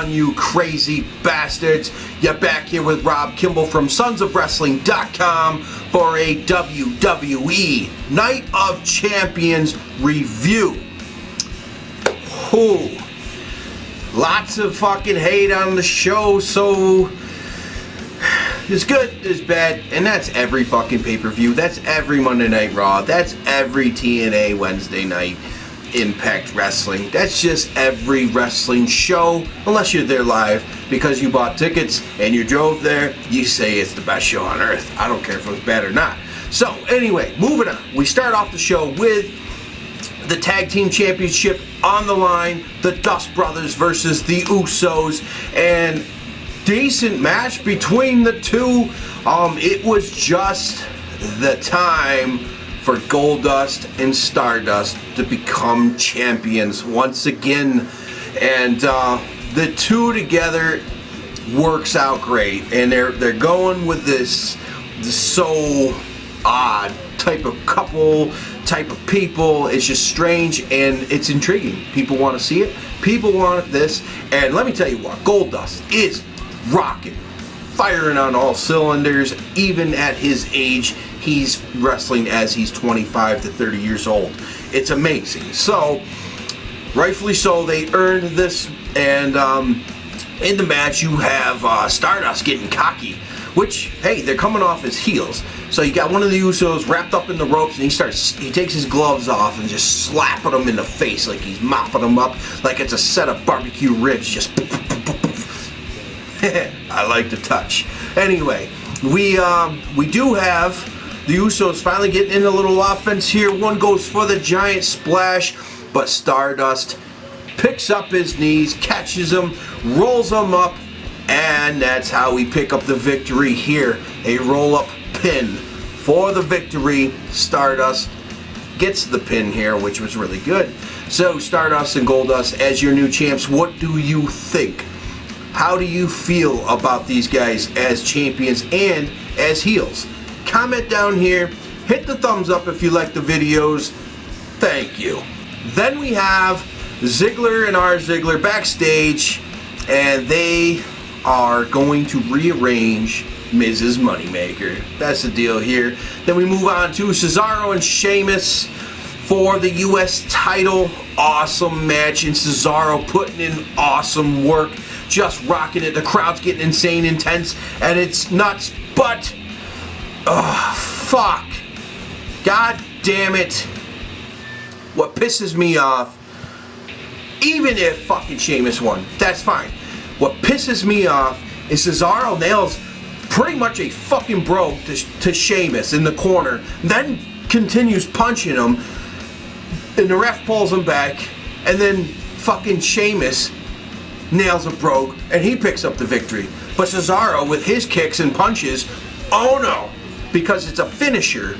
on, you crazy bastards? You're back here with Rob Kimball from sonsofwrestling.com for a WWE Night of Champions review. Ooh, lots of fucking hate on the show, so it's good, it's bad, and that's every fucking pay-per-view. That's every Monday Night Raw. That's every TNA Wednesday night Impact Wrestling. That's just every wrestling show, unless you're there live because you bought tickets and you drove there. You say it's the best show on earth. I don't care if it was bad or not. So anyway, moving on. We start off the show with the Tag Team Championship on the line. The Dust Brothers versus the Usos, and decent match between the two. It was just the time for Goldust and Stardust to become champions once again, and the two together works out great, and they're going with this so odd type of couple, type of people. It's just strange and it's intriguing. People want to see it. People want this, and let me tell you what, Goldust is rocking, firing on all cylinders. Even at his age, he's wrestling as he's 25 to 30 years old. It's amazing. So, rightfully so, they earned this. And in the match, you have Stardust getting cocky, which, hey, they're coming off as heels. So you got one of the Usos wrapped up in the ropes, and he takes his gloves off and just slapping him in the face like he's mopping him up like it's a set of barbecue ribs. Just I like to touch. Anyway, we do have the Usos finally getting in a little offense here. One goes for the giant splash, but Stardust picks up his knees, catches him, rolls him up, and that's how we pick up the victory here. A roll-up pin for the victory. Stardust gets the pin here, which was really good. So Stardust and Goldust as your new champs. What do you think? How do you feel about these guys as champions and as heels? Comment down here. Hit the thumbs up if you like the videos. Thank you. Then we have Ziggler and R. Ziggler backstage, and they are going to rearrange Miz's Moneymaker. That's the deal here. Then we move on to Cesaro and Sheamus for the U.S. title. Awesome match, and Cesaro putting in awesome work. Just rocking it. The crowd's getting insane intense, and it's nuts, but fuck. God damn it. What pisses me off, even if fucking Sheamus won, that's fine. What pisses me off is Cesaro nails pretty much a fucking bro to Sheamus in the corner, then continues punching him, and the ref pulls him back, and then fucking Sheamus nails a brogue, and he picks up the victory. But Cesaro, with his kicks and punches, oh no, because it's a finisher.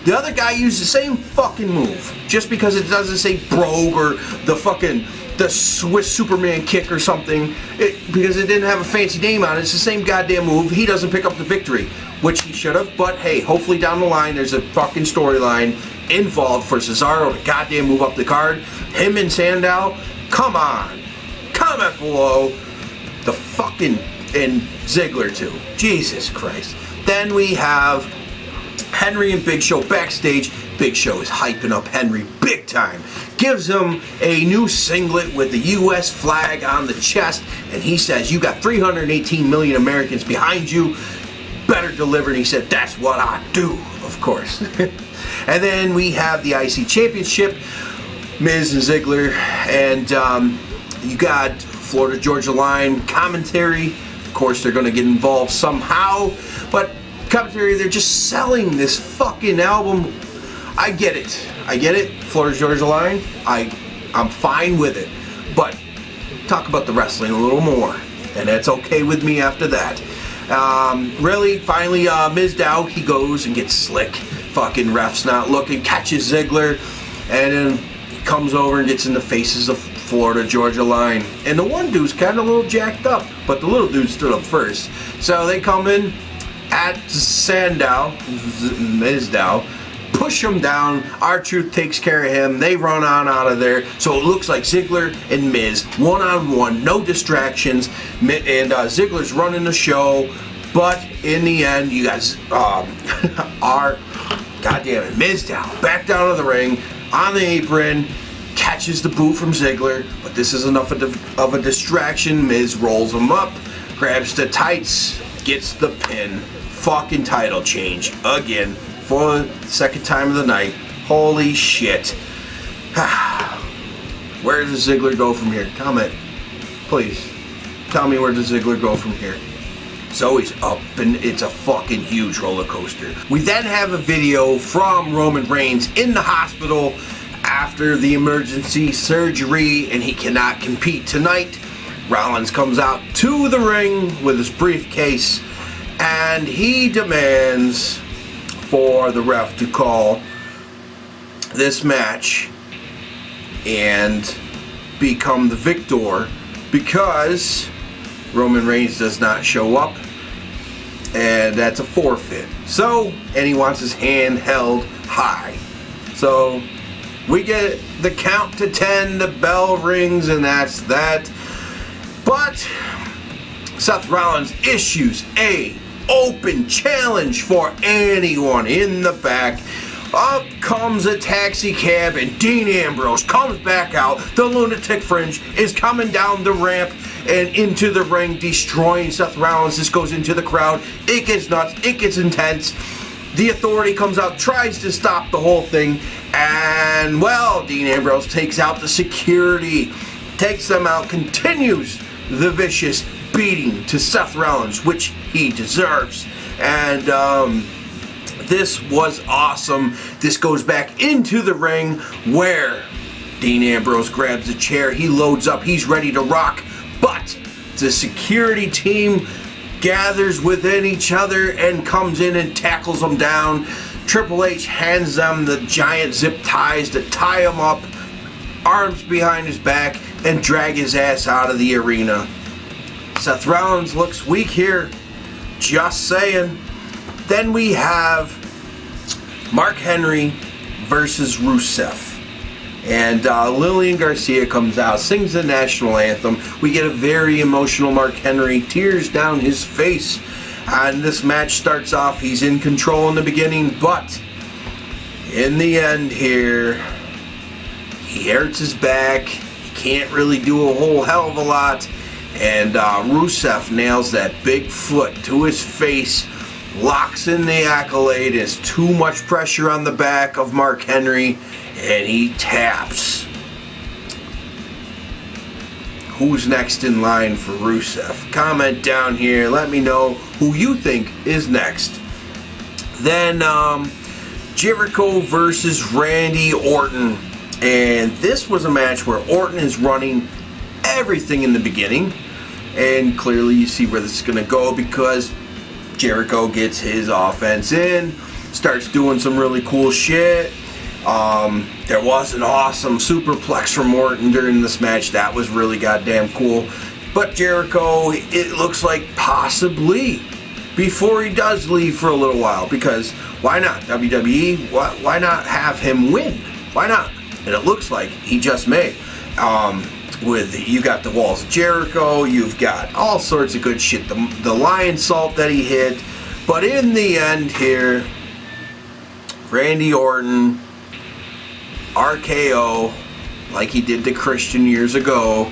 The other guy used the same fucking move, just because it doesn't say brogue or the Swiss Superman kick or something, because it didn't have a fancy name on it. It's the same goddamn move. He doesn't pick up the victory, which he should have. But hey, hopefully down the line there's a fucking storyline involved for Cesaro to goddamn move up the card. Him and Sandow, come on. Comment below. The fucking, and Ziggler too. Jesus Christ. Then we have Henry and Big Show backstage. Big Show is hyping up Henry big time. Gives him a new singlet with the U.S. flag on the chest, and he says, you got 318 million Americans behind you. Better deliver. And he said, that's what I do, of course. And then we have the IC Championship, Miz and Ziggler, and you got Florida Georgia Line commentary. Of course, they're going to get involved somehow, but commentary, they're just selling this fucking album. I get it. Florida Georgia Line, I'm fine with it. But talk about the wrestling a little more, and that's okay with me after that. Really, finally, Miz Dow, he goes and gets slick. Fucking ref's not looking, catches Ziggler, and then he comes over and gets in the faces of Florida Georgia Line. And the one dude's kind of a little jacked up, but the little dude stood up first. So they come in at Sandow, Miz Dow, push him down. R-Truth takes care of him. They run on out of there. So it looks like Ziggler and Miz one-on-one, no distractions, and Ziggler's running the show. But in the end, you guys are, goddamn it, Miz back down to the ring, on the apron, catches the boot from Ziggler, but this is enough of a distraction. Miz rolls him up, grabs the tights, gets the pin. Fucking title change again for the second time of the night. Holy shit. Where does Ziggler go from here? Comment, please. Tell me, where does Ziggler go from here? So he's up, and it's a fucking huge roller coaster. We then have a video from Roman Reigns in the hospital after the emergency surgery, and he cannot compete tonight. Rollins comes out to the ring with his briefcase, and he demands for the ref to call this match and become the victor, because Roman Reigns does not show up, and that's a forfeit. So, and he wants his hand held high. So, we get the count to 10, the bell rings, and that's that. But Seth Rollins issues a open challenge for anyone in the back. Up comes a taxi cab, and Dean Ambrose comes back out. The lunatic fringe is coming down the ramp and into the ring, destroying Seth Rollins. This goes into the crowd. It gets nuts. It gets intense. The Authority comes out, tries to stop the whole thing, and, well, Dean Ambrose takes out the security, takes them out, continues the vicious beating to Seth Rollins, which he deserves. And, this was awesome. This goes back into the ring where Dean Ambrose grabs a chair. He loads up. He's ready to rock. But the security team gathers within each other and comes in and tackles them down. Triple H hands them the giant zip ties to tie him up, arms behind his back, and drag his ass out of the arena. Seth Rollins looks weak here. Just saying. Then we have Mark Henry versus Rusev. And Lillian Garcia comes out, sings the national anthem. We get a very emotional Mark Henry, tears down his face. And this match starts off, he's in control in the beginning, but in the end here, he hurts his back. He can't really do a whole hell of a lot. And Rusev nails that big foot to his face, locks in the accolade. There's too much pressure on the back of Mark Henry, and he taps. Who's next in line for Rusev? Comment down here. Let me know who you think is next. Then Jericho versus Randy Orton. And this was a match where Orton is running everything in the beginning. And clearly you see where this is going to go, because Jericho gets his offense in, starts doing some really cool shit. There was an awesome superplex from Orton during this match. That was really goddamn cool. But Jericho, it looks like possibly before he does leave for a little while, because why not? WWE, why not have him win? Why not? And it looks like he just may. You got the Walls of Jericho, you've got all sorts of good shit, the lion salt that he hit. But in the end here, Randy Orton, RKO, like he did to Christian years ago,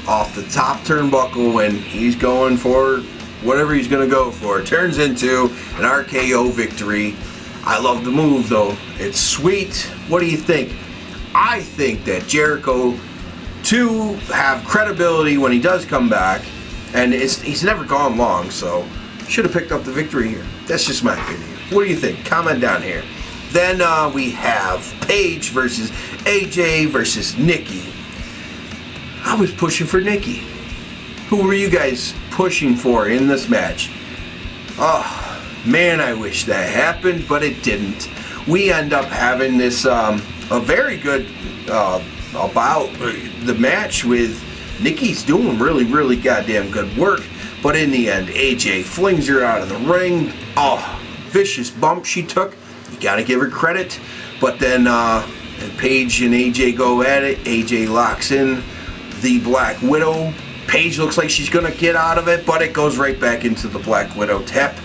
off the top turnbuckle when he's going for whatever he's going to go for. It turns into an RKO victory. I love the move, though. It's sweet. What do you think? I think that Jericho, to have credibility when he does come back, and he's never gone long, so should have picked up the victory here. That's just my opinion. What do you think? Comment down here. Then we have Paige versus AJ versus Nikki. I was pushing for Nikki. Who were you guys pushing for in this match? Oh, man, I wish that happened, but it didn't. We end up having this, a very good about the match with Nikki's doing really, really goddamn good work. But in the end, AJ flings her out of the ring. Oh, vicious bump she took. You got to give her credit. But then Paige and AJ go at it. AJ locks in the Black Widow. Paige looks like she's going to get out of it, but it goes right back into the Black Widow tap.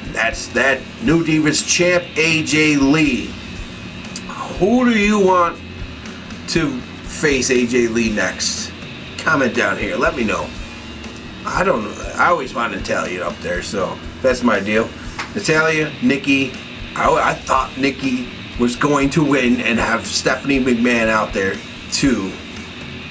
That's that New Divas champ, AJ Lee. Who do you want to face AJ Lee next? Comment down here. Let me know. I don't know. I always want Natalia up there, so that's my deal. Natalia, Nikki. I thought Nikki was going to win and have Stephanie McMahon out there to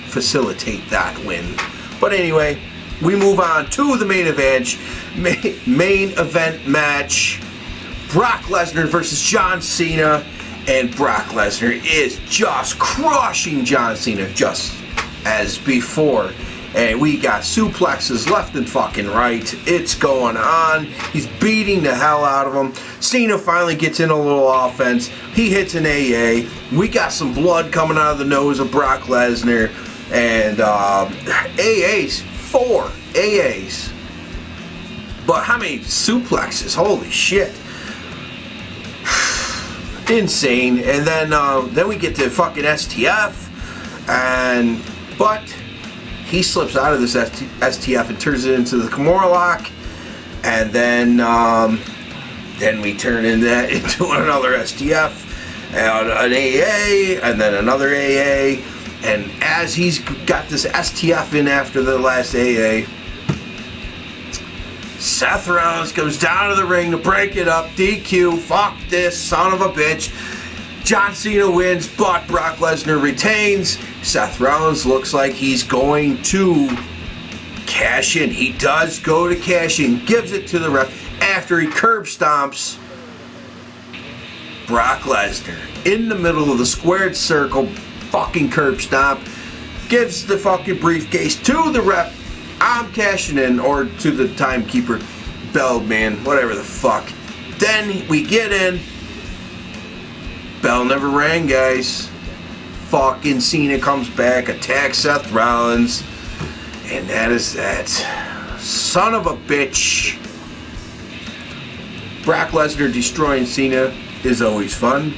facilitate that win. But anyway, we move on to the main event. Main event match. Brock Lesnar versus John Cena. And Brock Lesnar is just crushing John Cena just as before. And we got suplexes left and fucking right. It's going on. He's beating the hell out of him. Cena finally gets in a little offense. He hits an AA. We got some blood coming out of the nose of Brock Lesnar. And AAs. 4 AAs. But how many suplexes? Holy shit. Insane. And then we get to fucking STF. But he slips out of this STF and turns it into the Kimura lock. And then we turn into another STF. And an AA. And then another AA. And as he's got this STF in after the last AA, Seth Rollins comes down to the ring to break it up. DQ, fuck this son of a bitch. John Cena wins, but Brock Lesnar retains. Seth Rollins looks like he's going to cash in. He does go to cash in, gives it to the ref after he curb stomps Brock Lesnar in the middle of the squared circle. Fucking curb stomp, gives the fucking briefcase to the ref. I'm cashing in, or to the timekeeper, bell man, whatever the fuck. Then we get in. Bell never rang, guys. Fucking Cena comes back, attacks Seth Rollins, and that is that. Son of a bitch. Brock Lesnar destroying Cena is always fun.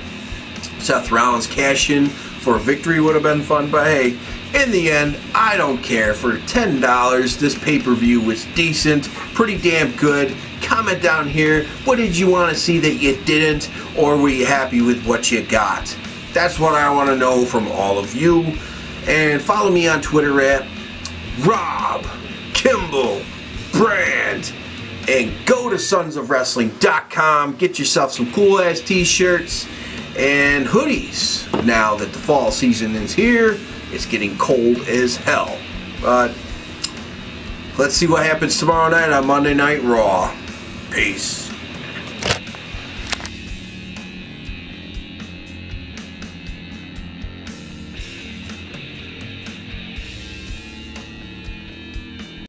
Seth Rollins cash in for a victory would have been fun, but hey, in the end, I don't care. For $10, this pay-per-view was decent, pretty damn good. Comment down here, what did you want to see that you didn't, or were you happy with what you got? That's what I want to know from all of you. And follow me on Twitter at Rob Kimball Brand. And go to sonsofwrestling.com, get yourself some cool-ass t-shirts and hoodies. Now that the fall season is here, it's getting cold as hell. But let's see what happens tomorrow night on Monday Night Raw. Peace.